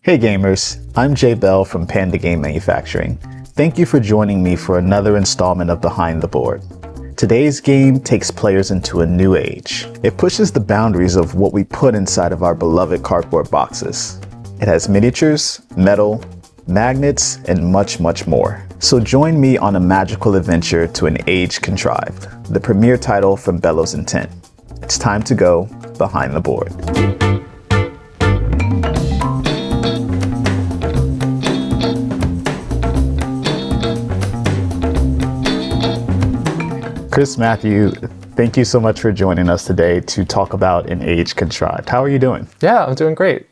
Hey gamers, I'm Jay Bell from Panda Game Manufacturing. Thank you for joining me for another installment of Behind the Board. Today's game takes players into a new age. It pushes the boundaries of what we put inside of our beloved cardboard boxes. It has miniatures, metal, magnets, and much, much more. So join me on a magical adventure to an Age Contrived, the premier title from Bellows Intent. It's time to go behind the board. Chris, Matthew, thank you so much for joining us today to talk about an Age Contrived. How are you doing? Yeah, I'm doing great.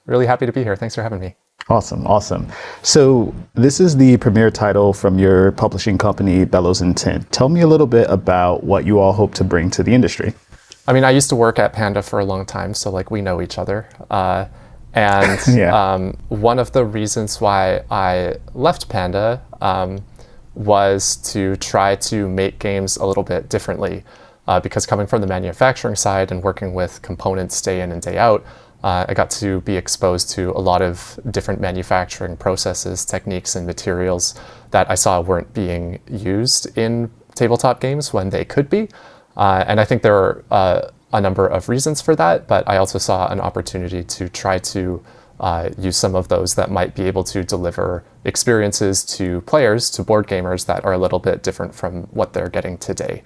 Really happy to be here. Thanks for having me. Awesome. So this is the premier title from your publishing company, Bellows Intent. Tell me a little bit about what you all hope to bring to the industry. I mean, I used to work at Panda for a long time, so we know each other. One of the reasons why I left Panda was to try to make games a little bit differently. Because coming from the manufacturing side and working with components day in and day out, I got to be exposed to a lot of different manufacturing processes, techniques, and materials that I saw weren't being used in tabletop games when they could be. And I think there are a number of reasons for that, but I also saw an opportunity to try to use some of those that might be able to deliver experiences to players, to board gamers that are a little bit different from what they're getting today.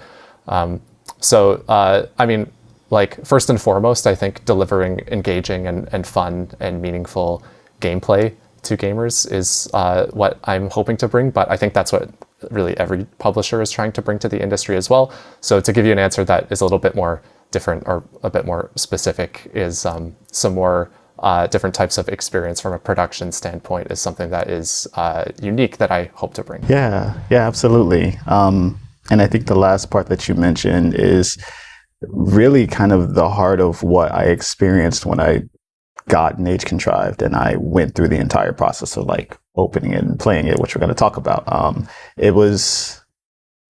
First and foremost, I think delivering engaging and fun and meaningful gameplay to gamers is what I'm hoping to bring, but I think that's what really every publisher is trying to bring to the industry as well. So to give you an answer that is a little bit more different or a bit more specific is some more different types of experience from a production standpoint is something that is unique that I hope to bring. Yeah, absolutely. And I think the last part that you mentioned is really kind of the heart of what I experienced when I got an Age Contrived and I went through the entire process of opening it and playing it, which we're going to talk about.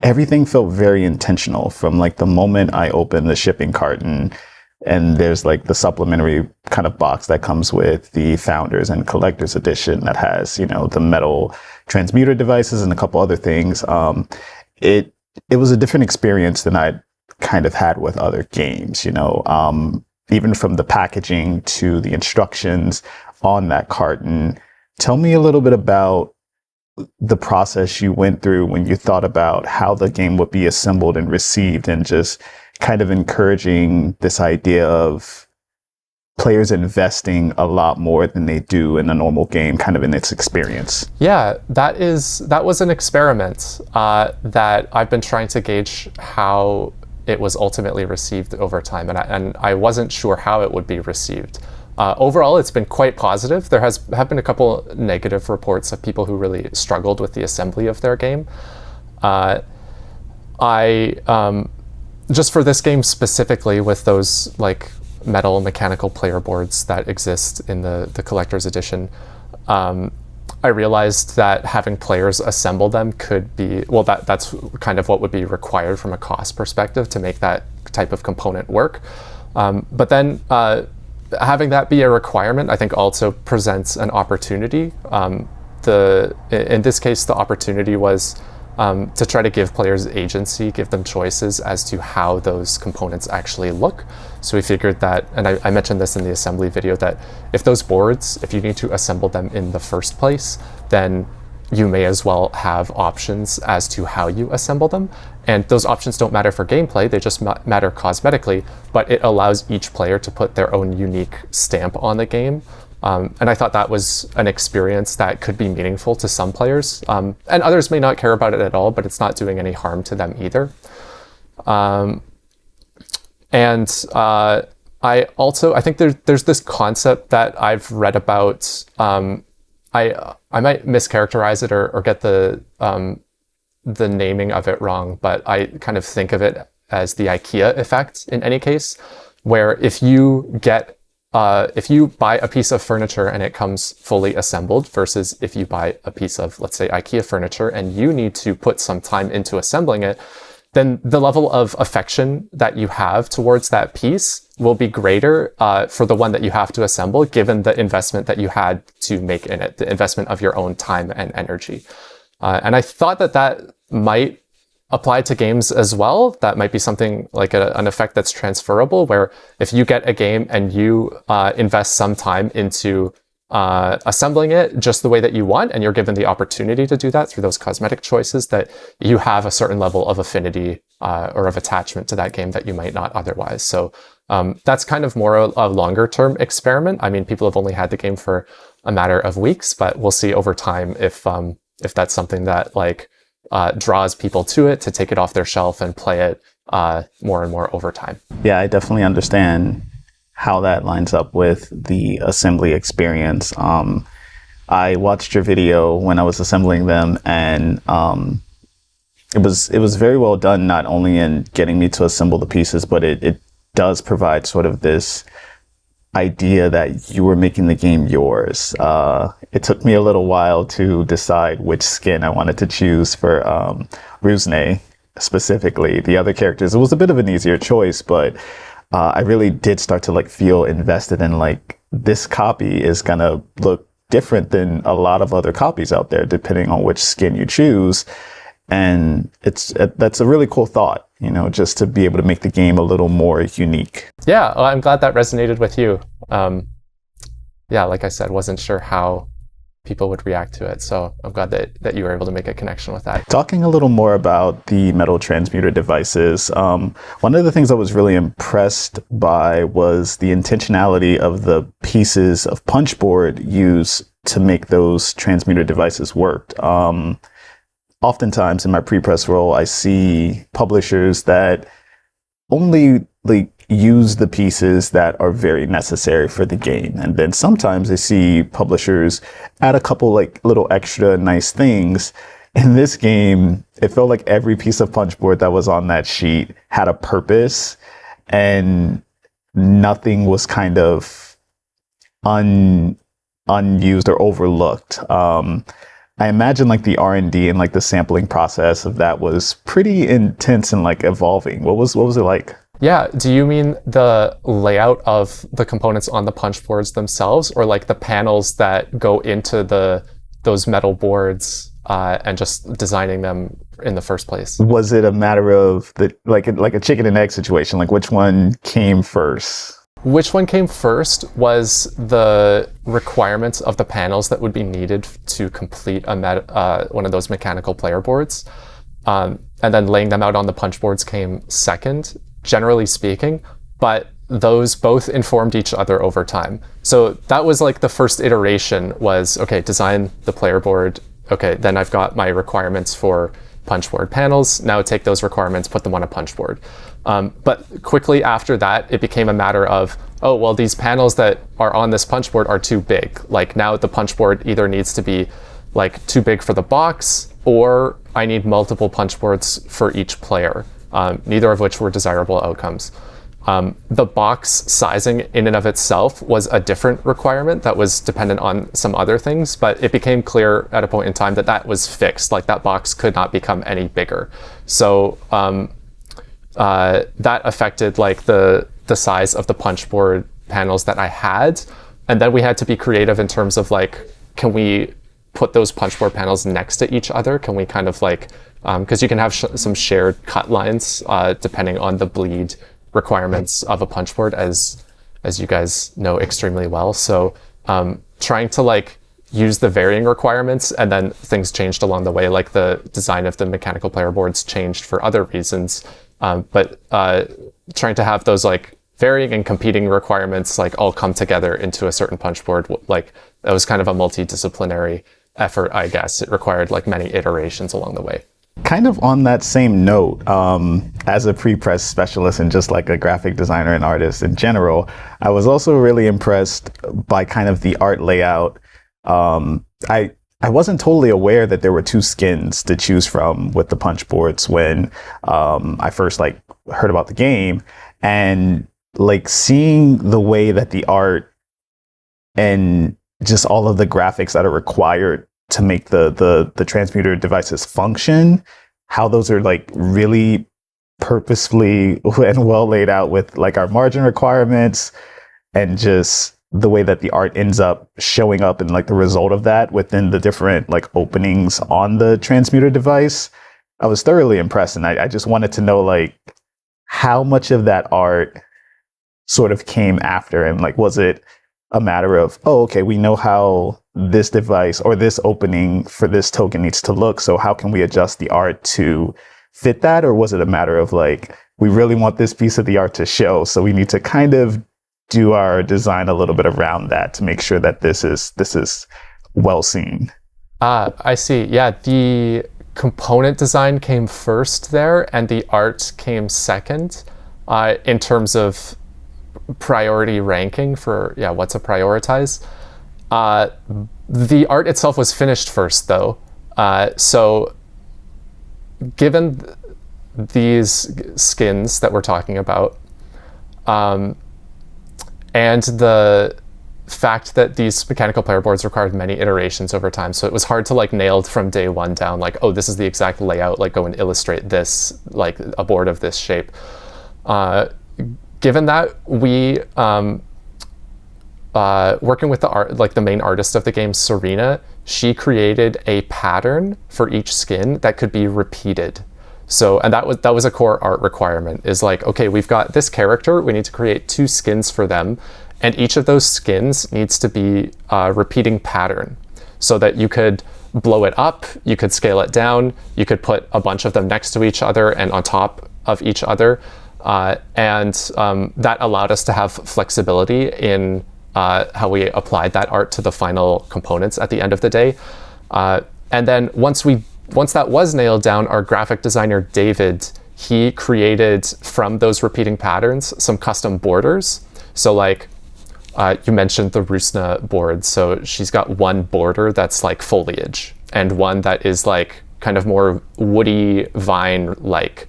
Everything felt very intentional from the moment I opened the shipping carton. And there's the supplementary kind of box that comes with the Founders and Collector's Edition that has, the metal transmuter devices and a couple other things. It was a different experience than I'd kind of had with other games, even from the packaging to the instructions on that carton. Tell me a little bit about the process you went through when you thought about how the game would be assembled and received, and just kind of encouraging this idea of players investing a lot more than they do in a normal game, kind of in its experience. Yeah, that was an experiment that I've been trying to gauge how it was ultimately received over time, and I wasn't sure how it would be received. Overall, it's been quite positive. There have been a couple negative reports of people who really struggled with the assembly of their game. Just for this game specifically, with those metal mechanical player boards that exist in the collector's edition, I realized that having players assemble them could be, that's kind of what would be required from a cost perspective to make that type of component work. But then having that be a requirement, I think also presents an opportunity. In this case, the opportunity was to try to give players agency, give them choices as to how those components actually look. So we figured that, and I mentioned this in the assembly video, that if you need to assemble them in the first place, then you may as well have options as to how you assemble them. And those options don't matter for gameplay, they just matter cosmetically, but it allows each player to put their own unique stamp on the game. And I thought that was an experience that could be meaningful to some players. And others may not care about it at all, but it's not doing any harm to them either. I think there's this concept that I've read about. I might mischaracterize it or get the naming of it wrong, but I kind of think of it as the IKEA effect in any case, where if you buy a piece of furniture and it comes fully assembled versus if you buy a piece of, let's say, IKEA furniture and you need to put some time into assembling it, then the level of affection that you have towards that piece will be greater for the one that you have to assemble, given the investment that you had to make in it, the investment of your own time and energy. And I thought that might apply to games as well. That might be something like an effect that's transferable, where if you get a game and you invest some time into assembling it just the way that you want, and you're given the opportunity to do that through those cosmetic choices, that you have a certain level of affinity or of attachment to that game that you might not otherwise. So that's kind of more a longer term experiment. I mean, people have only had the game for a matter of weeks, but we'll see over time if that's something that like draws people to it, to take it off their shelf and play it more and more over time. Yeah, I definitely understand how that lines up with the assembly experience. I watched your video when I was assembling them, and it was very well done, not only in getting me to assemble the pieces, but it does provide sort of this idea that you were making the game yours. It took me a little while to decide which skin I wanted to choose for Rusne specifically. The other characters, it was a bit of an easier choice, but I really did start to like feel invested in like, this copy is gonna look different than a lot of other copies out there, depending on which skin you choose. And that's a really cool thought, you know, just to be able to make the game a little more unique. Yeah, well, I'm glad that resonated with you. Yeah, like I said, wasn't sure how people would react to it. So I'm glad that you were able to make a connection with that. Talking a little more about the metal transmuter devices, one of the things I was really impressed by was the intentionality of the pieces of punchboard used to make those transmuter devices work. Oftentimes in my pre-press role, I see publishers that only like use the pieces that are very necessary for the game. And then sometimes I see publishers add a couple like little extra nice things. In this game, it felt like every piece of punchboard that was on that sheet had a purpose, and nothing was kind of unused or overlooked. I imagine like the R&D and like the sampling process of that was pretty intense and like evolving. What was it like? Yeah, do you mean the layout of the components on the punch boards themselves, or like the panels that go into those metal boards and just designing them in the first place? Was it a matter of like a chicken and egg situation? Like which one came first? Which one came first was the requirements of the panels that would be needed to complete one of those mechanical player boards. And then laying them out on the punch boards came second, generally speaking, but those both informed each other over time. So that was like the first iteration was, okay, design the player board. Okay, then I've got my requirements for punch board panels. Now take those requirements, put them on a punch board. But quickly after that, it became a matter of, oh, well, these panels that are on this punch board are too big. Like now the punch board either needs to be like too big for the box, or I need multiple punch boards for each player, neither of which were desirable outcomes. The box sizing in and of itself was a different requirement that was dependent on some other things, but it became clear at a point in time that that was fixed, like that box could not become any bigger. So that affected like the size of the punch board panels that I had. And then we had to be creative in terms of like, can we put those punch board panels next to each other? Can we kind of like, because you can have some shared cut lines depending on the bleed requirements of a punch board, as you guys know extremely well. So trying to like use the varying requirements, and then things changed along the way, like the design of the mechanical player boards changed for other reasons. But trying to have those like varying and competing requirements like all come together into a certain punch board, like that was kind of a multidisciplinary effort, I guess. It required like many iterations along the way. Kind of on that same note, as a pre-press specialist and just like a graphic designer and artist in general, I was also really impressed by kind of the art layout. I wasn't totally aware that there were two skins to choose from with the punch boards when I first like heard about the game, and like seeing the way that the art and just all of the graphics that are required to make the transmuter devices function, how those are like really purposefully and well laid out with like our margin requirements and just the way that the art ends up showing up and like the result of that within the different like openings on the transmuter device. I was thoroughly impressed, and I just wanted to know like how much of that art sort of came after, and like was it a matter of, oh, okay, we know how this device or this opening for this token needs to look, so how can we adjust the art to fit that? Or was it a matter of like, we really want this piece of the art to show, so we need to kind of do our design a little bit around that to make sure that this is well seen? I see. Yeah, the component design came first there, and the art came second in terms of priority ranking for what to prioritize. The art itself was finished first, though. So given these skins that we're talking about, and the fact that these mechanical player boards required many iterations over time, so it was hard to like nail from day one down like, oh, this is the exact layout, like go and illustrate this, like a board of this shape. Given that, we working with the art, like the main artist of the game, Serena, she created a pattern for each skin that could be repeated. So, and that was a core art requirement, is like, okay, we've got this character, we need to create 2 skins for them, and each of those skins needs to be a repeating pattern, so that you could blow it up, you could scale it down, you could put a bunch of them next to each other and on top of each other, and that allowed us to have flexibility in how we applied that art to the final components at the end of the day. And then once that was nailed down, our graphic designer, David, he created from those repeating patterns some custom borders. So like you mentioned the Rusna board. So she's got one border that's like foliage and one that is like kind of more woody vine-like.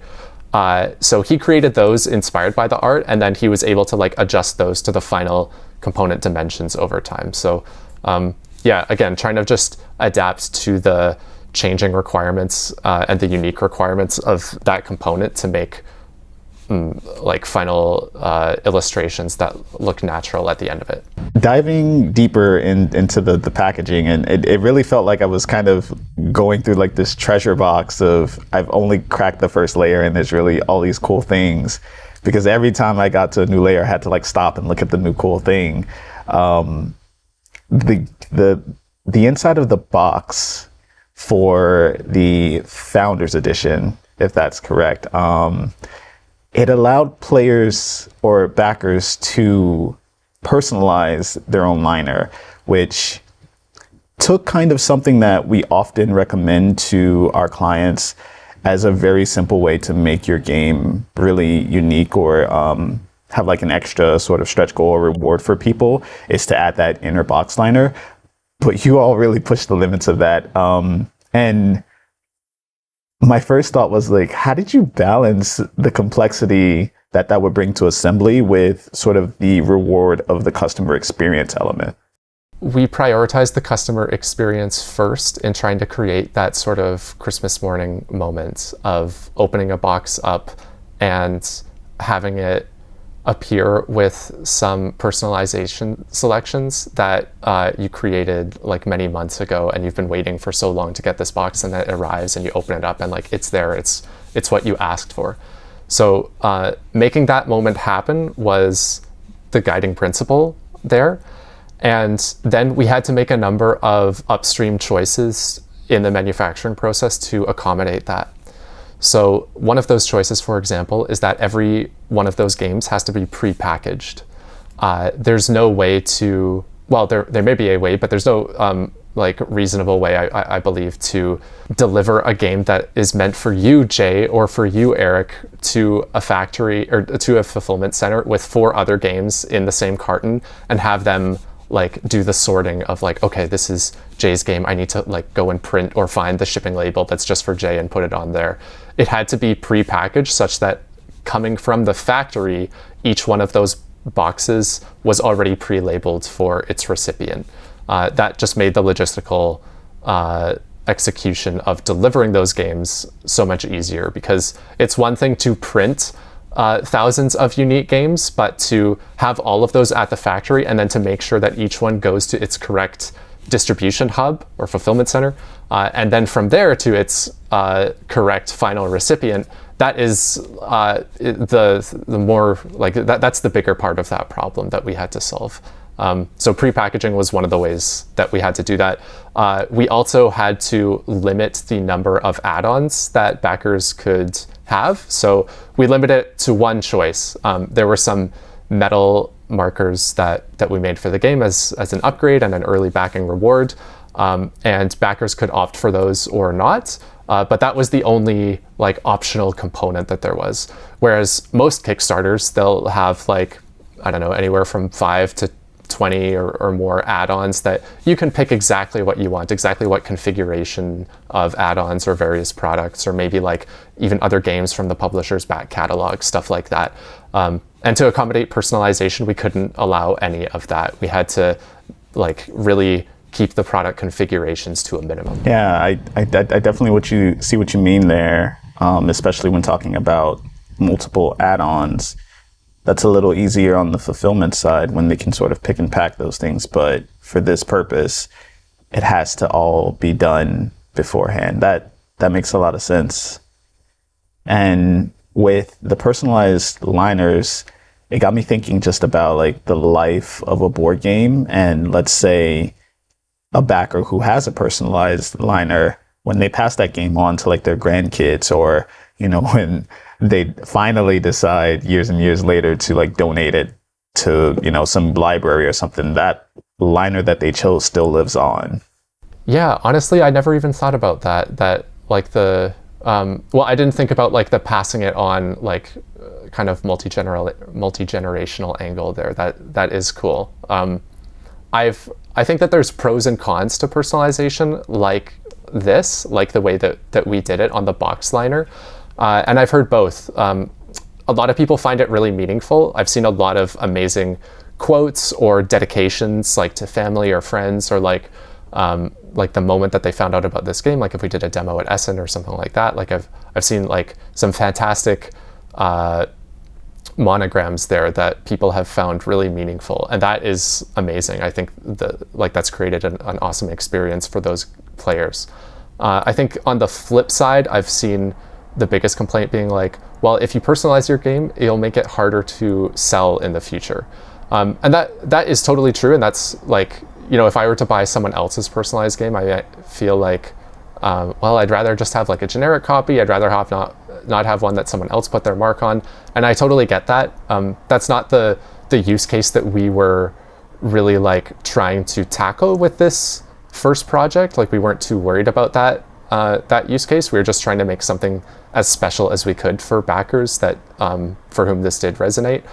So he created those inspired by the art, and then he was able to like adjust those to the final component dimensions over time. So again, trying to just adapt to the changing requirements and the unique requirements of that component to make like final illustrations that look natural at the end of it. Diving deeper into the packaging, and it really felt like I was kind of going through like this treasure box of, I've only cracked the first layer and there's really all these cool things, because every time I got to a new layer I had to like stop and look at the new cool thing. The inside of the box for the Founders Edition, if that's correct, it allowed players or backers to personalize their own liner, which took kind of something that we often recommend to our clients as a very simple way to make your game really unique, or have like an extra sort of stretch goal or reward for people, is to add that inner box liner. But you all really pushed the limits of that. And my first thought was like, how did you balance the complexity that would bring to assembly with sort of the reward of the customer experience element? We prioritized the customer experience first in trying to create that sort of Christmas morning moment of opening a box up and having it appear with some personalization selections that you created like many months ago, and you've been waiting for so long to get this box, and then it arrives and you open it up and like it's there, it's what you asked for. So making that moment happen was the guiding principle there. And then we had to make a number of upstream choices in the manufacturing process to accommodate that. So one of those choices, for example, is that every one of those games has to be pre-packaged. There's no way to, well, there may be a way, but there's no like reasonable way, I believe, to deliver a game that is meant for you, Jay, or for you, Eric, to a factory or to a fulfillment center with 4 other games in the same carton, and have them like do the sorting of like, okay, this is Jay's game, I need to like go and print or find the shipping label that's just for Jay and put it on there. It had to be pre-packaged such that coming from the factory, each one of those boxes was already pre-labeled for its recipient. That just made the logistical execution of delivering those games so much easier, because it's one thing to print thousands of unique games, but to have all of those at the factory and then to make sure that each one goes to its correct distribution hub or fulfillment center, and then from there to its correct final recipient. That is the more like that's the bigger part of that problem that we had to solve. So pre-packaging was one of the ways that we had to do that. We also had to limit the number of add-ons that backers could have. So we limited it to one choice. There were some metal markers that we made for the game as an upgrade and an early backing reward. And backers could opt for those or not. But that was the only like optional component that there was. Whereas most Kickstarters, they'll have like, I don't know, anywhere from 5 to 20 or more add-ons that you can pick exactly what you want, exactly what configuration of add-ons or various products, or maybe like even other games from the publisher's back catalog, stuff like that. And to accommodate personalization, we couldn't allow any of that. We had to like really keep the product configurations to a minimum. Yeah, I definitely see what you mean there, especially when talking about multiple add-ons. That's a little easier on the fulfillment side when they can sort of pick and pack those things. But for this purpose, it has to all be done beforehand. That makes a lot of sense. And with the personalized liners, it got me thinking just about like the life of a board game. And let's say a backer who has a personalized liner, when they pass that game on to like their grandkids, or, you know, when they finally decide years and years later to like donate it to, you know, some library or something, that liner that they chose still lives on. Yeah, honestly, I never even thought about that like the, well, I didn't think about like the passing it on, like kind of multi-generational angle there. That is cool. I think that there's pros and cons to personalization like this, like the way that we did it on the box liner. And I've heard both. A lot of people find it really meaningful. I've seen a lot of amazing quotes or dedications, like to family or friends, or like the moment that they found out about this game. Like if we did a demo at Essen or something like that. Like I've seen like some fantastic monograms there that people have found really meaningful, and that is amazing. I think that's created an awesome experience for those players. I think on the flip side, I've seen the biggest complaint being like, well, if you personalize your game, it'll make it harder to sell in the future. And that is totally true. And that's like, you know, if I were to buy someone else's personalized game, I feel like, well, I'd rather just have like a generic copy. I'd rather have not have one that someone else put their mark on. And I totally get that. That's not the use case that we were really like trying to tackle with this first project. Like we weren't too worried about that use case. We were just trying to make something as special as we could for backers that for whom this did resonate.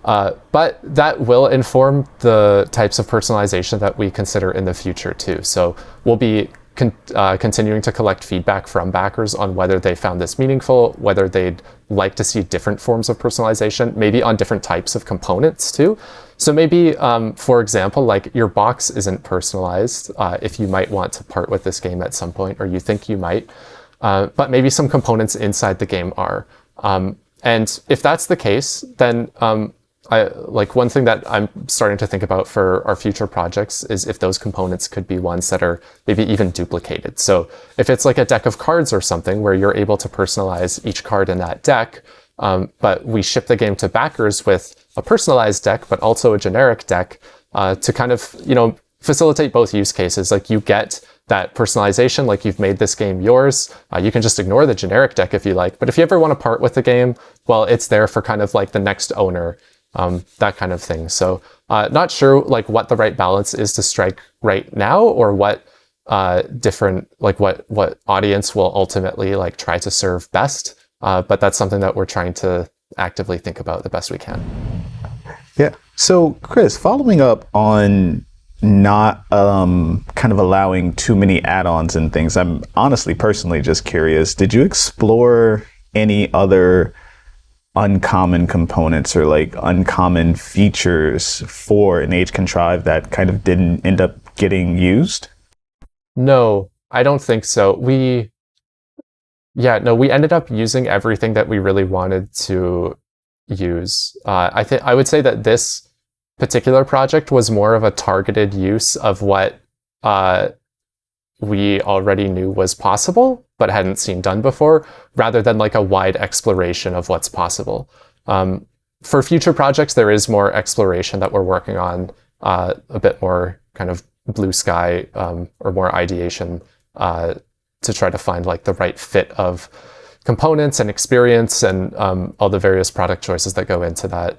But that will inform the types of personalization that we consider in the future too. So we'll be continuing to collect feedback from backers on whether they found this meaningful, whether they'd like to see different forms of personalization, maybe on different types of components too. So maybe, for example, like your box isn't personalized if you might want to part with this game at some point, or you think you might, but maybe some components inside the game are. And if that's the case, then one thing that I'm starting to think about for our future projects is if those components could be ones that are maybe even duplicated. So if it's like a deck of cards or something where you're able to personalize each card in that deck, but we ship the game to backers with a personalized deck, but also a generic deck to kind of, you know, facilitate both use cases. Like you get that personalization, like you've made this game yours. You can just ignore the generic deck if you like. But if you ever want to part with the game, well, it's there for kind of like the next owner. That kind of thing. So not sure like what the right balance is to strike right now, or what different, like what audience will ultimately like try to serve best. But that's something that we're trying to actively think about the best we can. Yeah. So Chris, following up on not kind of allowing too many add-ons and things, I'm honestly personally just curious, did you explore any other uncommon components or like uncommon features for an Age Contrived that kind of didn't end up getting used? No, I don't think so. We ended up using everything that we really wanted to use. I would say that this particular project was more of a targeted use of what we already knew was possible, but hadn't seen done before, rather than like a wide exploration of what's possible. For future projects, there is more exploration that we're working on, a bit more kind of blue sky or more ideation to try to find like the right fit of components and experience and all the various product choices that go into that.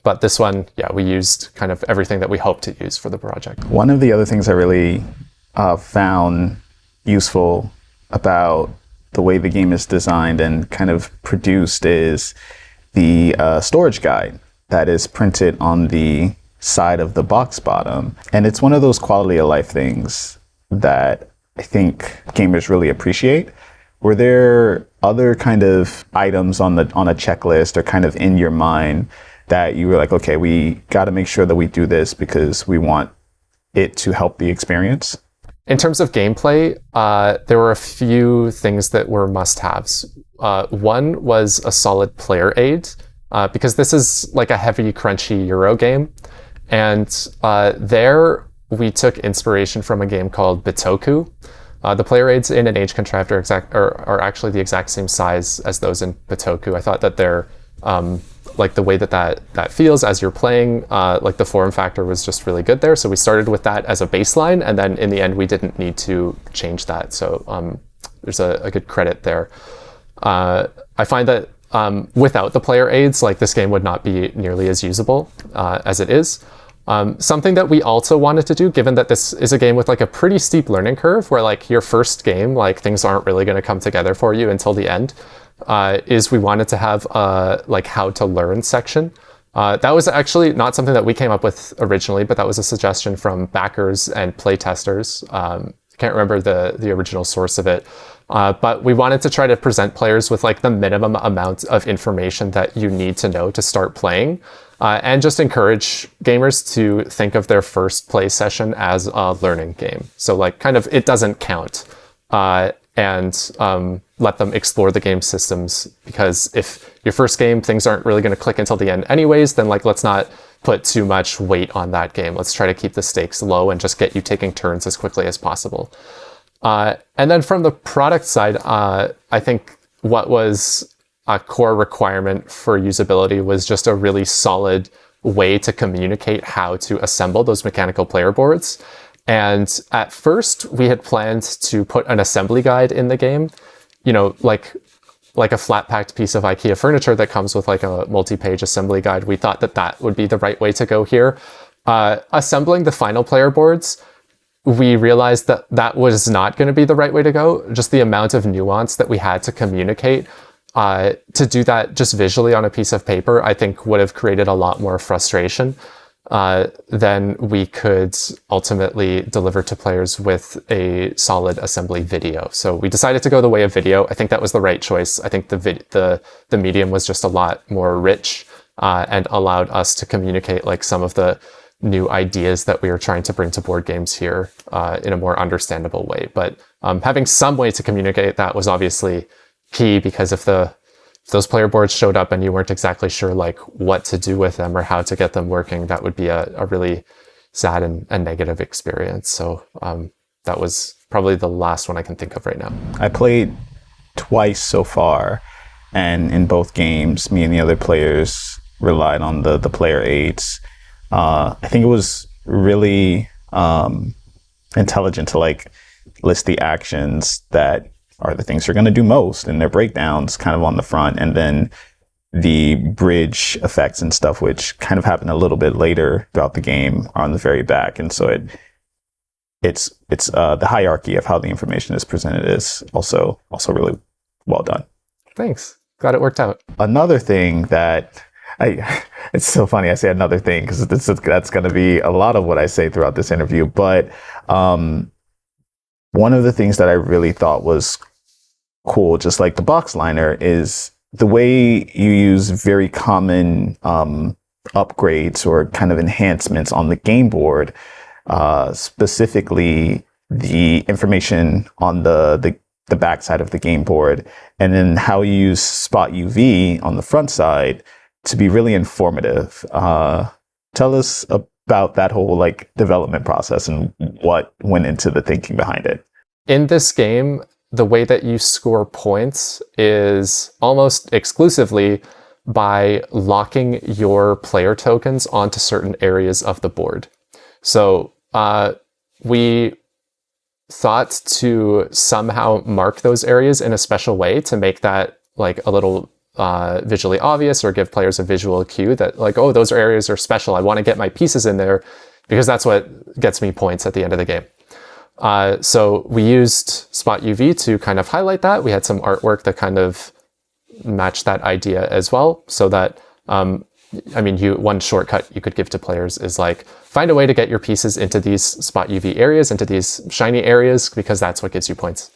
But this one, we used kind of everything that we hoped to use for the project. One of the other things I really found useful about the way the game is designed and kind of produced is the storage guide that is printed on the side of the box bottom. And it's one of those quality of life things that I think gamers really appreciate. Were there other kind of items on a checklist or kind of in your mind that you were like, okay, we got to make sure that we do this because we want it to help the experience? In terms of gameplay, there were a few things that were must-haves. One was a solid player aid, because this is like a heavy, crunchy Euro game. And there we took inspiration from a game called Bitoku. The player aids in an Age Contrived are actually the exact same size as those in Bitoku. I thought that they're like the way that feels as you're playing, like the form factor was just really good there. So we started with that as a baseline, and then in the end we didn't need to change that. So there's a good credit there. I find that without the player aids, like this game would not be nearly as usable as it is. Something that we also wanted to do, given that this is a game with like a pretty steep learning curve, where like your first game, like things aren't really going to come together for you until the end, is we wanted to have a like how to learn section. That was actually not something that we came up with originally, but that was a suggestion from backers and playtesters. I can't remember the original source of it. But we wanted to try to present players with like the minimum amount of information that you need to know to start playing, and just encourage gamers to think of their first play session as a learning game. So like kind of it doesn't count, and let them explore the game systems, because if your first game things aren't really going to click until the end anyways, then like let's not put too much weight on that game. Let's try to keep the stakes low and just get you taking turns as quickly as possible. And then from the product side, I think what was a core requirement for usability was just a really solid way to communicate how to assemble those mechanical player boards. And at first, we had planned to put an assembly guide in the game, you know, like a flat-packed piece of IKEA furniture that comes with like a multi-page assembly guide. We thought that would be the right way to go here. Assembling the final player boards, we realized that was not going to be the right way to go. Just the amount of nuance that we had to communicate, to do that just visually on a piece of paper, I think would have created a lot more frustration than we could ultimately deliver to players with a solid assembly video. So we decided to go the way of video. I think that was the right choice. I think the medium was just a lot more rich, and allowed us to communicate like some of the new ideas that we were trying to bring to board games here in a more understandable way. But having some way to communicate that was obviously key, because if those player boards showed up and you weren't exactly sure like what to do with them or how to get them working, that would be a really sad and negative experience. So that was probably the last one I can think of right now. I played twice so far, and in both games, me and the other players relied on the player aids. I think it was really intelligent to like list the actions that are the things you're going to do most, and their breakdowns kind of on the front, and then the bridge effects and stuff, which kind of happen a little bit later throughout the game, are on the very back. And so it's the hierarchy of how the information is presented is also really well done. Thanks. Glad it worked out. Another thing that it's so funny I say another thing, because that's going to be a lot of what I say throughout this interview. But one of the things that I really thought was cool, just like the box liner, is the way you use very common upgrades or kind of enhancements on the game board, specifically the information on the back side of the game board, and then how you use Spot UV on the front side to be really informative. Tell us about that whole like development process and what went into the thinking behind it. In this game, the way that you score points is almost exclusively by locking your player tokens onto certain areas of the board. So we thought to somehow mark those areas in a special way to make that like a little visually obvious, or give players a visual cue that like, oh, those areas are special. I want to get my pieces in there because that's what gets me points at the end of the game. So we used Spot UV to kind of highlight that. We had some artwork that kind of matched that idea as well, so that one shortcut you could give to players is like, find a way to get your pieces into these Spot UV areas, into these shiny areas, because that's what gives you points.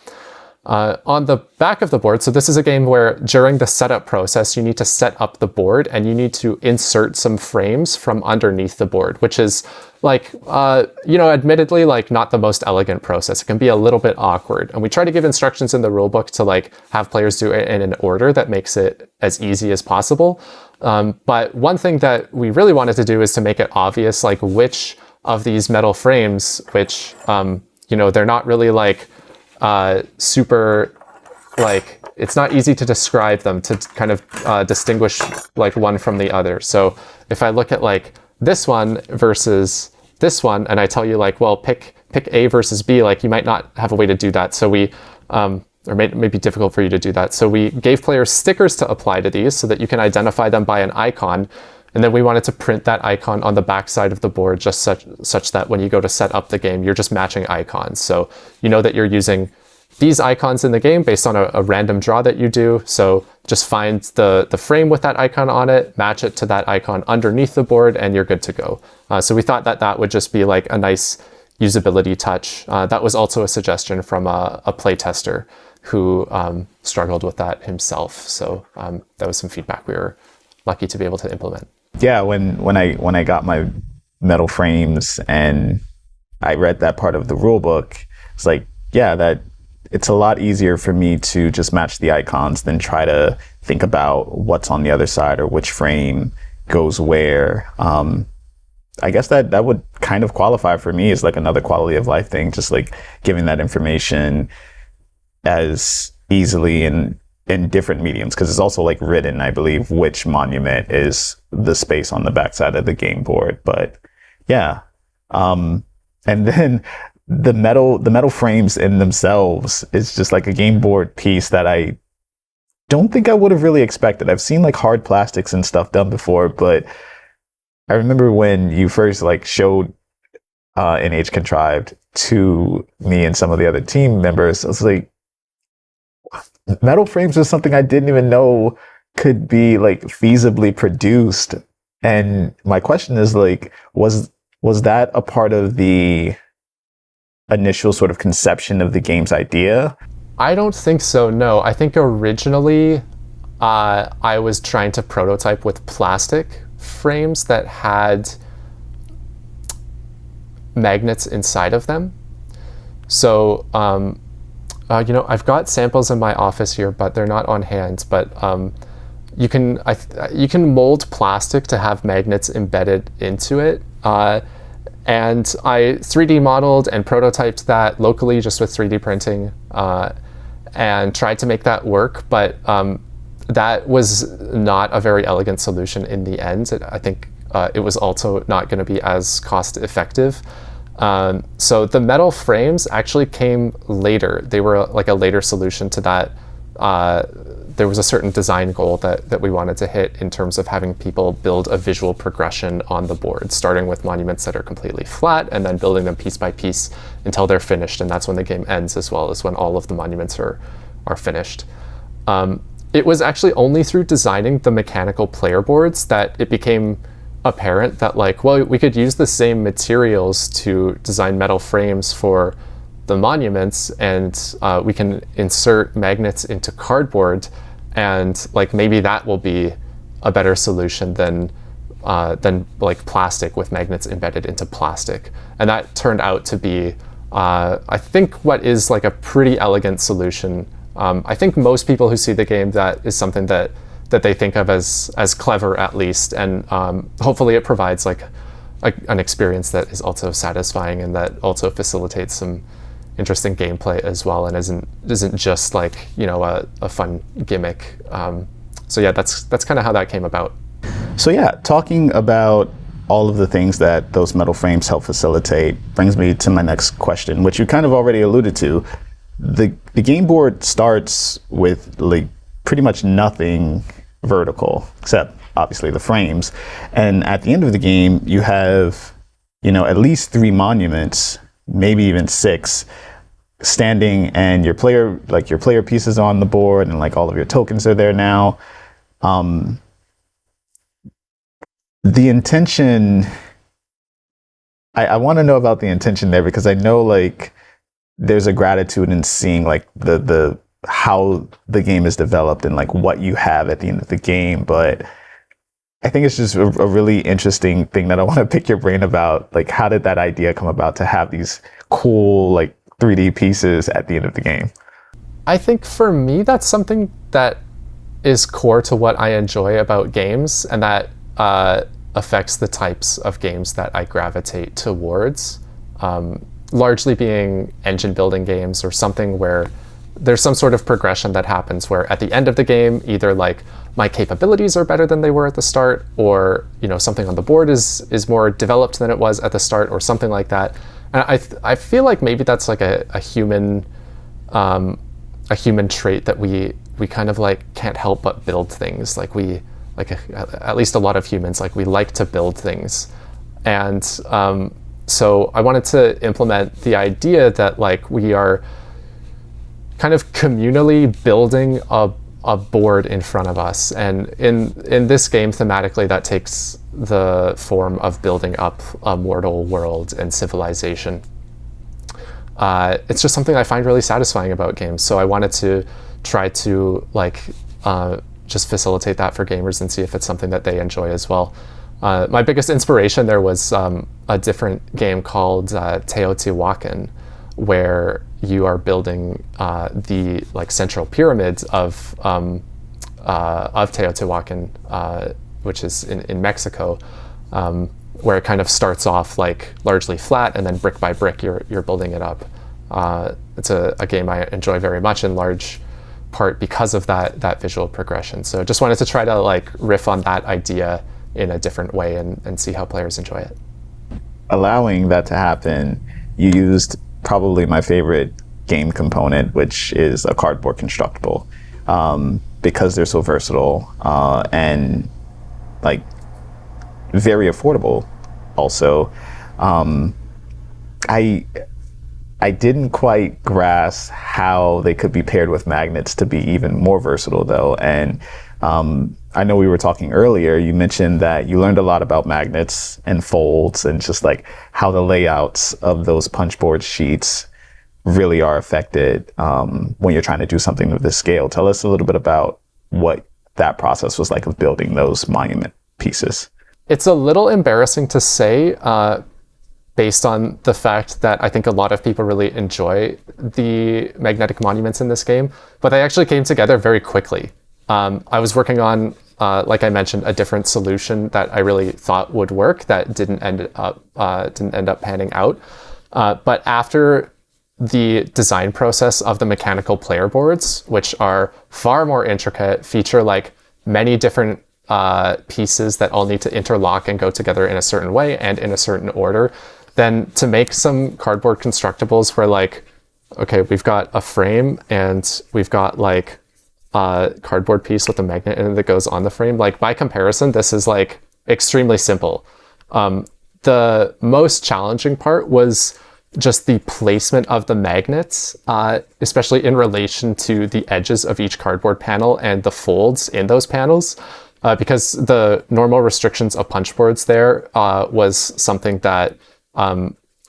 On the back of the board, so this is a game where during the setup process, you need to set up the board and you need to insert some frames from underneath the board, which is like, admittedly, like not the most elegant process. It can be a little bit awkward. And we try to give instructions in the rulebook to like have players do it in an order that makes it as easy as possible. But one thing that we really wanted to do is to make it obvious, like which of these metal frames, which, they're not really like, super, like, it's not easy to describe them, to kind of distinguish like one from the other. So if I look at like this one versus this one, and I tell you like, well, pick A versus B, like you might not have a way to do that. So we, or may be difficult for you to do that. So we gave players stickers to apply to these so that you can identify them by an icon. And then we wanted to print that icon on the back side of the board, just such that when you go to set up the game, you're just matching icons. So you know that you're using these icons in the game based on a random draw that you do. So just find the frame with that icon on it, match it to that icon underneath the board, and you're good to go. So we thought that that would just be like a nice usability touch. That was also a suggestion from a playtester who struggled with that himself. So that was some feedback we were lucky to be able to implement. Yeah, when I got my metal frames and I read that part of the rule book, it's like, yeah, that it's a lot easier for me to just match the icons than try to think about what's on the other side or which frame goes where. I guess that would kind of qualify for me as like another quality of life thing, just like giving that information as easily in different mediums, because it's also like written, I believe, which monument is the space on the backside of the game board. But yeah, and then the metal frames in themselves is just like a game board piece that I don't think I would have really expected. I've seen like hard plastics and stuff done before, but I remember when you first like showed in Age Contrived to me and some of the other team members, I was like, metal frames was something I didn't even know could be like feasibly produced. And my question is like, was that a part of the initial sort of conception of the game's idea? I don't think so, no. I think originally I was trying to prototype with plastic frames that had magnets inside of them. So, I've got samples in my office here, but they're not on hand. But you can mold plastic to have magnets embedded into it. And I 3D modeled and prototyped that locally just with 3D printing and tried to make that work. But that was not a very elegant solution in the end. I think it was also not going to be as cost effective. So the metal frames actually came later. They were like a later solution to that. There was a certain design goal that we wanted to hit in terms of having people build a visual progression on the board, starting with monuments that are completely flat and then building them piece by piece until they're finished. And that's when the game ends, as well as when all of the monuments are finished. It was actually only through designing the mechanical player boards that it became apparent that like, well, we could use the same materials to design metal frames for the monuments, and we can insert magnets into cardboard, and like maybe that will be a better solution than like plastic with magnets embedded into plastic. And that turned out to be I think what is like a pretty elegant solution. I think most people who see the game, that is something that they think of as clever, at least, and hopefully it provides like an experience that is also satisfying and that also facilitates some interesting gameplay as well, and isn't just like, you know, a fun gimmick. So yeah, that's kind of how that came about. So yeah, talking about all of the things that those metal frames help facilitate brings me to my next question, which you kind of already alluded to. The game board starts with like pretty much nothing vertical, except obviously the frames. And at the end of the game, you have, you know, at least 3 monuments, maybe even 6, standing, and your player pieces on the board, and like all of your tokens are there now. The intention, I want to know about the intention there, because I know like there's a gratitude in seeing like the how the game is developed and like what you have at the end of the game. But I think it's just a really interesting thing that I want to pick your brain about. Like, how did that idea come about to have these cool like 3D pieces at the end of the game? I think for me, that's something that is core to what I enjoy about games, and that affects the types of games that I gravitate towards, largely being engine building games, or something where there's some sort of progression that happens where at the end of the game, either like my capabilities are better than they were at the start, or, you know, something on the board is more developed than it was at the start, or something like that. And I feel like maybe that's like a human trait that we kind of like can't help but build things. Like at least a lot of humans, like we like to build things. And so I wanted to implement the idea that like we are kind of communally building a board in front of us. And in this game, thematically, that takes the form of building up a mortal world and civilization. It's just something I find really satisfying about games. So I wanted to try to like just facilitate that for gamers and see if it's something that they enjoy as well. My biggest inspiration there was a different game called Teotihuacan, where you are building the like central pyramids of Teotihuacan, which is in Mexico, where it kind of starts off like largely flat, and then brick by brick you're building it up. It's a game I enjoy very much, in large part because of that visual progression. So just wanted to try to like riff on that idea in a different way and see how players enjoy it. Allowing that to happen, you used probably my favorite game component, which is a cardboard constructible, because they're so versatile and like very affordable. Also, I didn't quite grasp how they could be paired with magnets to be even more versatile, though. And I know we were talking earlier, you mentioned that you learned a lot about magnets and folds, and just like how the layouts of those punchboard sheets really are affected when you're trying to do something of this scale. Tell us a little bit about what that process was like of building those monument pieces. It's a little embarrassing to say, based on the fact that I think a lot of people really enjoy the magnetic monuments in this game, but they actually came together very quickly. I was working on, like I mentioned, a different solution that I really thought would work that didn't end up panning out. But after the design process of the mechanical player boards, which are far more intricate, feature like many different pieces that all need to interlock and go together in a certain way and in a certain order, then to make some cardboard constructibles where like, okay, we've got a frame and we've got like a cardboard piece with a magnet in it that goes on the frame. Like, by comparison, this is like extremely simple. The most challenging part was just the placement of the magnets, especially in relation to the edges of each cardboard panel and the folds in those panels. Because the normal restrictions of punchboards there was something that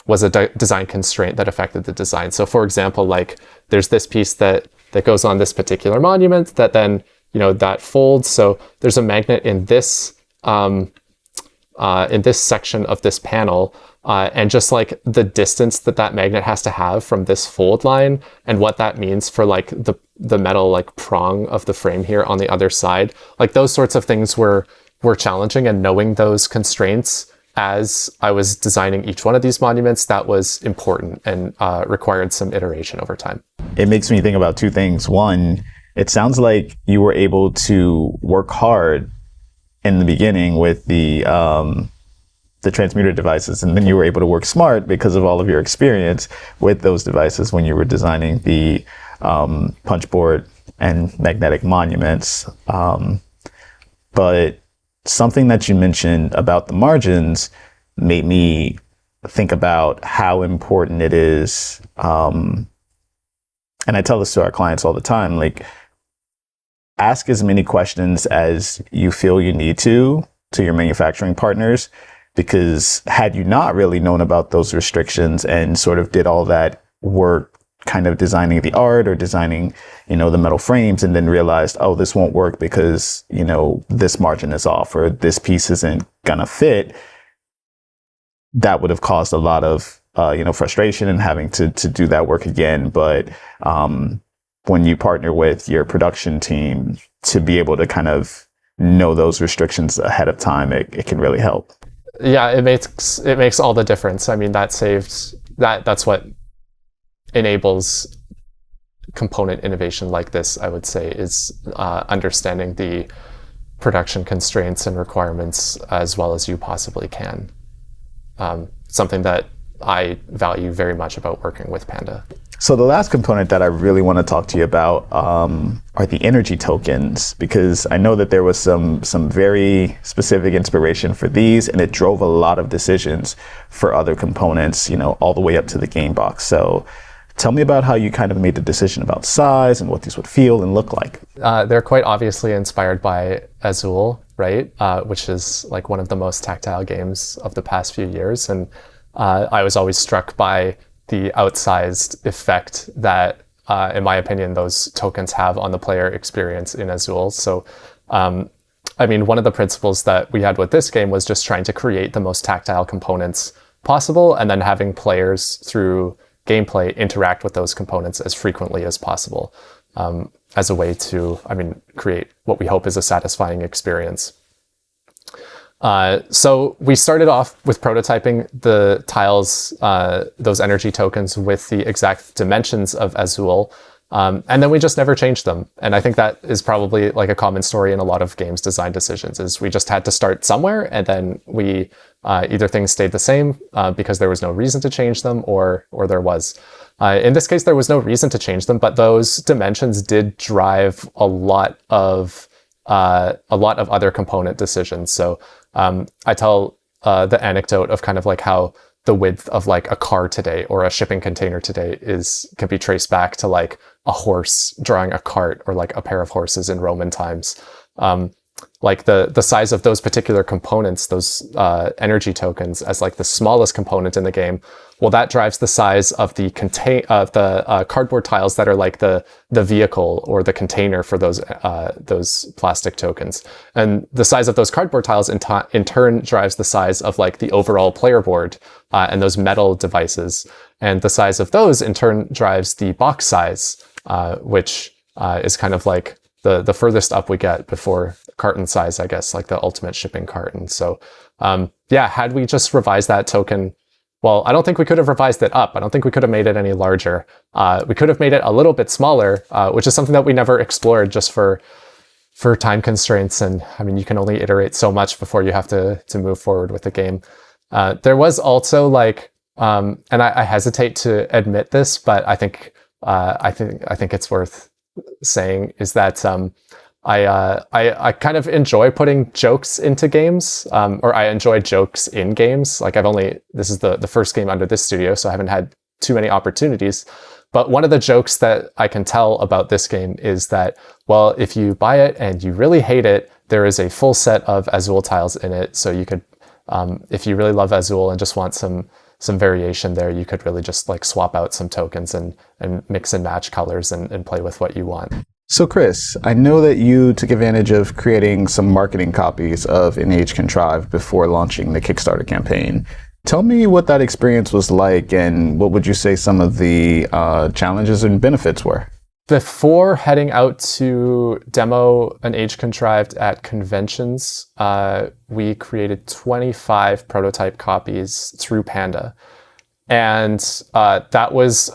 was a design constraint that affected the design. So for example, like there's this piece that goes on this particular monument that then, you know, that folds. So there's a magnet in this section of this panel, and just like the distance that magnet has to have from this fold line and what that means for like the metal like prong of the frame here on the other side, like those sorts of things were challenging, and knowing those constraints as I was designing each one of these monuments, that was important and required some iteration over time. It makes me think about two things. One, it sounds like you were able to work hard in the beginning with the transmuter devices, and then you were able to work smart because of all of your experience with those devices when you were designing the punchboard and magnetic monuments. But something that you mentioned about the margins made me think about how important it is. And I tell this to our clients all the time, like, ask as many questions as you feel you need to your manufacturing partners, because had you not really known about those restrictions and sort of did all that work kind of designing the art or designing, the metal frames, and then realized, oh, this won't work because, this margin is off or this piece isn't gonna fit, that would have caused a lot of, frustration and having to do that work again. But when you partner with your production team to be able to kind of know those restrictions ahead of time, it can really help. Yeah, it makes all the difference. I mean, that's what enables component innovation like this, I would say, is understanding the production constraints and requirements as well as you possibly can. Something that I value very much about working with Panda. So the last component that I really want to talk to you about are the energy tokens, because I know that there was some very specific inspiration for these, and it drove a lot of decisions for other components, all the way up to the game box. So tell me about how you kind of made the decision about size and what these would feel and look like. They're quite obviously inspired by Azul, right? Which is like one of the most tactile games of the past few years. And I was always struck by the outsized effect that, in my opinion, those tokens have on the player experience in Azul. So, I mean, one of the principles that we had with this game was just trying to create the most tactile components possible, and then having players through gameplay interact with those components as frequently as possible, as a way to, create what we hope is a satisfying experience. So we started off with prototyping the tiles, those energy tokens, with the exact dimensions of Azul, and then we just never changed them. And I think that is probably like a common story in a lot of games design decisions, is we just had to start somewhere, and then we either things stayed the same because there was no reason to change them, or there was. In this case, there was no reason to change them, but those dimensions did drive a lot of other component decisions. So I tell the anecdote of kind of like how the width of like a car today or a shipping container today can be traced back to like a horse drawing a cart, or like a pair of horses in Roman times. Like the size of those particular components, those energy tokens, as like the smallest component in the game, well, that drives the size of the cardboard tiles that are like the vehicle or the container for those plastic tokens. And the size of those cardboard tiles in turn drives the size of like the overall player board and those metal devices. And the size of those in turn drives the box size, which is kind of like the furthest up we get before carton size, I guess, like the ultimate shipping carton. So had we just revised that token, well, I don't think we could have revised it up. I don't think we could have made it any larger. We could have made it a little bit smaller, which is something that we never explored just for time constraints. And I mean, you can only iterate so much before you have to move forward with the game. There was also like, and I hesitate to admit this, but I think it's worth saying, is that I kind of enjoy putting jokes into games, or I enjoy jokes in games. Like this is the first game under this studio, so I haven't had too many opportunities. But one of the jokes that I can tell about this game is that, well, if you buy it and you really hate it, there is a full set of Azul tiles in it. So you could, if you really love Azul and just want some variation there, you could really just like swap out some tokens and mix and match colors and play with what you want. So Chris, I know that you took advantage of creating some marketing copies of Age Contrived before launching the Kickstarter campaign. Tell me what that experience was like, and what would you say some of the challenges and benefits were? Before heading out to demo an Age Contrived at conventions, we created 25 prototype copies through Panda. And that was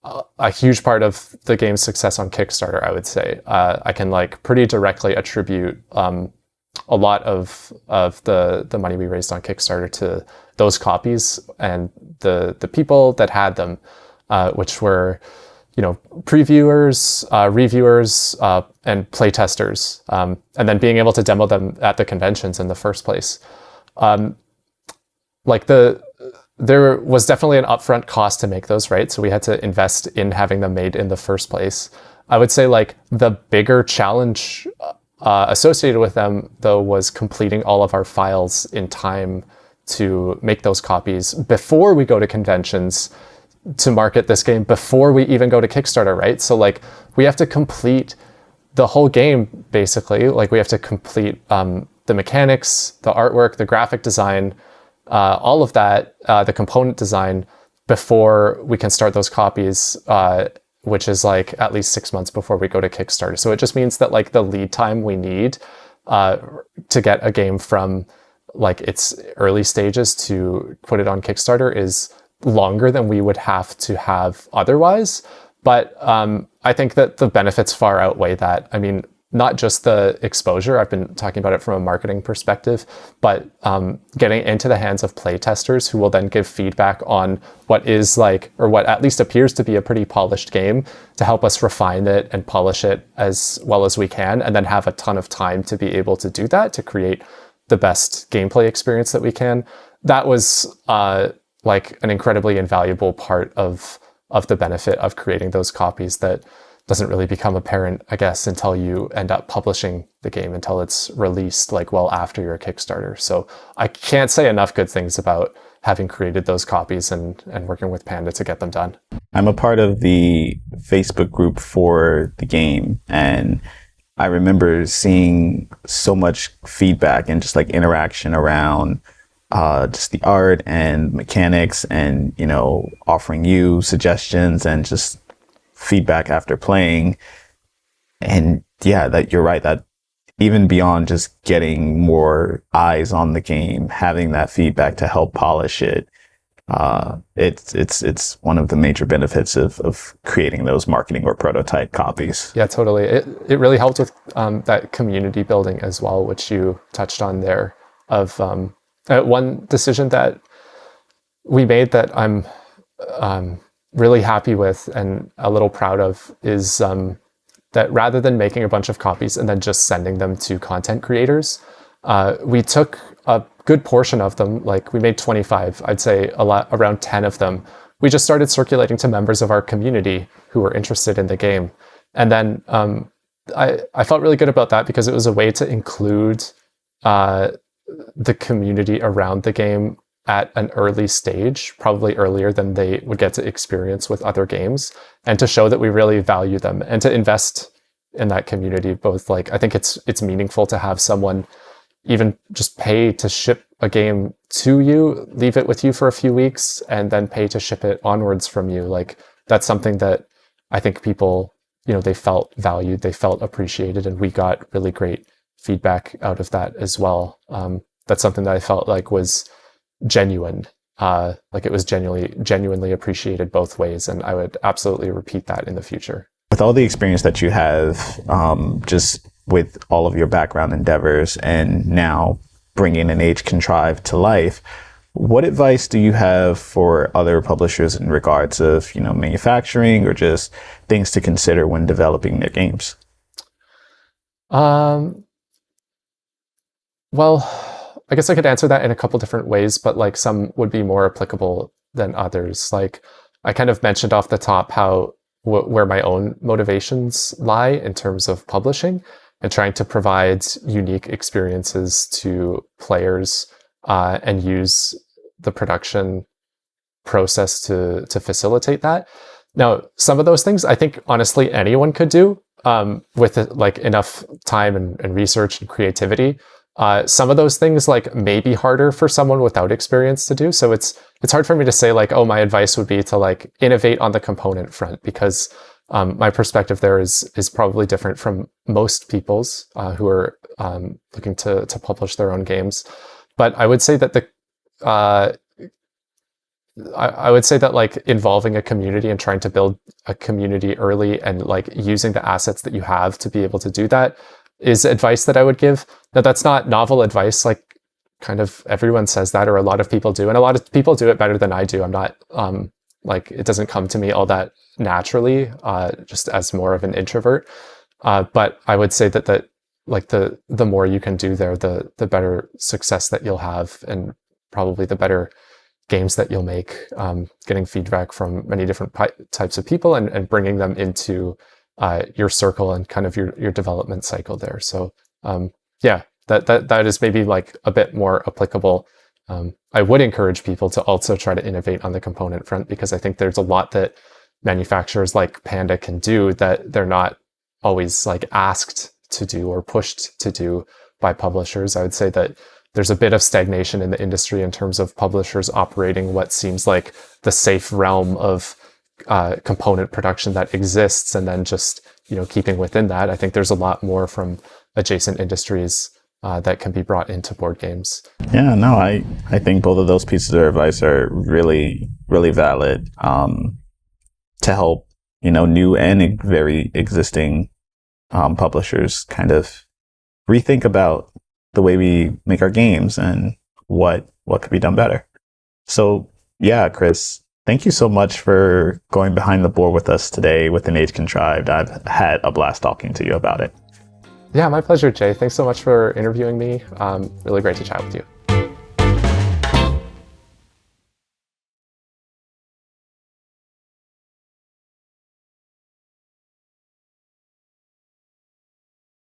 a huge part of the game's success on Kickstarter, I would say. I can pretty directly attribute a lot of the money we raised on Kickstarter to those copies and the people that had them, which were previewers, reviewers, and playtesters, and then being able to demo them at the conventions in the first place. There was definitely an upfront cost to make those, right? So we had to invest in having them made in the first place. I would say the bigger challenge associated with them, though, was completing all of our files in time to make those copies before we go to conventions to market this game, before we even go to Kickstarter, right? So we have to complete the whole game, basically. We have to complete the mechanics, the artwork, the graphic design, all of that, the component design, before we can start those copies, which is at least 6 months before we go to Kickstarter. So it just means that the lead time we need to get a game from its early stages to put it on Kickstarter is longer than we would have to have otherwise. But I think that the benefits far outweigh that. I mean, not just the exposure, I've been talking about it from a marketing perspective, but getting into the hands of playtesters who will then give feedback on what is or what at least appears to be a pretty polished game, to help us refine it and polish it as well as we can, and then have a ton of time to be able to do that, to create the best gameplay experience that we can. That was an incredibly invaluable part of the benefit of creating those copies that doesn't really become apparent, I guess, until you end up publishing the game, until it's released well after your Kickstarter. So I can't say enough good things about having created those copies and working with Panda to get them done. I'm a part of the Facebook group for the game, and I remember seeing so much feedback and just interaction around just the art and mechanics, and offering you suggestions and just feedback after playing. And yeah, that you're right, that even beyond just getting more eyes on the game, having that feedback to help polish it, it's one of the major benefits of creating those marketing or prototype copies. Yeah, totally. It really helped with that community building as well, which you touched on there. Of one decision that we made that I'm really happy with and a little proud of is that rather than making a bunch of copies and then just sending them to content creators, we took a good portion of them, we made 25, I'd say around 10 of them. We just started circulating to members of our community who were interested in the game. And then I felt really good about that, because it was a way to include the community around the game at an early stage, probably earlier than they would get to experience with other games, and to show that we really value them and to invest in that community. Both I think it's meaningful to have someone even just pay to ship a game to you, leave it with you for a few weeks, and then pay to ship it onwards from you. That's something that I think people, they felt valued, they felt appreciated, and we got really great feedback out of that as well. That's something that I felt was genuine. It was genuinely appreciated both ways, and I would absolutely repeat that in the future. With all the experience that you have, just with all of your background endeavors, and now bringing an Age Contrived to life, what advice do you have for other publishers in regards of manufacturing, or just things to consider when developing their games? Well, I guess I could answer that in a couple different ways, but some would be more applicable than others. I kind of mentioned off the top how where my own motivations lie in terms of publishing and trying to provide unique experiences to players, and use the production process to facilitate that. Now, some of those things I think honestly anyone could do with enough time and research and creativity. Some of those things like may be harder for someone without experience to do. So it's hard for me to say like, oh, my advice would be to like innovate on the component front, because my perspective there is probably different from most people's who are looking to publish their own games. But I would say that I would say that like involving a community and trying to build a community early and like using the assets that you have to be able to do that is advice that I would give. Now, that's not novel advice. Like kind of everyone says that, or a lot of people do. And a lot of people do it better than I do. I'm not like, it doesn't come to me all that naturally, just as more of an introvert. But I would say that like the more you can do there, the better success that you'll have, and probably the better games that you'll make, getting feedback from many different types of people and bringing them into your circle and kind of your development cycle there. So yeah, that is maybe like a bit more applicable. I would encourage people to also try to innovate on the component front, because I think there's a lot that manufacturers like Panda can do that they're not always like asked to do or pushed to do by publishers. I would say that there's a bit of stagnation in the industry in terms of publishers operating what seems like the safe realm of component production that exists, and then just, you know, keeping within that. I think there's a lot more from adjacent industries that can be brought into board games. Yeah, no, I think both of those pieces of advice are really, really valid to help, you know, new and very existing publishers kind of rethink about the way we make our games and what could be done better. So yeah, Chris, thank you so much for going behind the board with us today with an Age Contrived. I've had a blast talking to you about it. Yeah, my pleasure, Jay. Thanks so much for interviewing me. Really great to chat with you.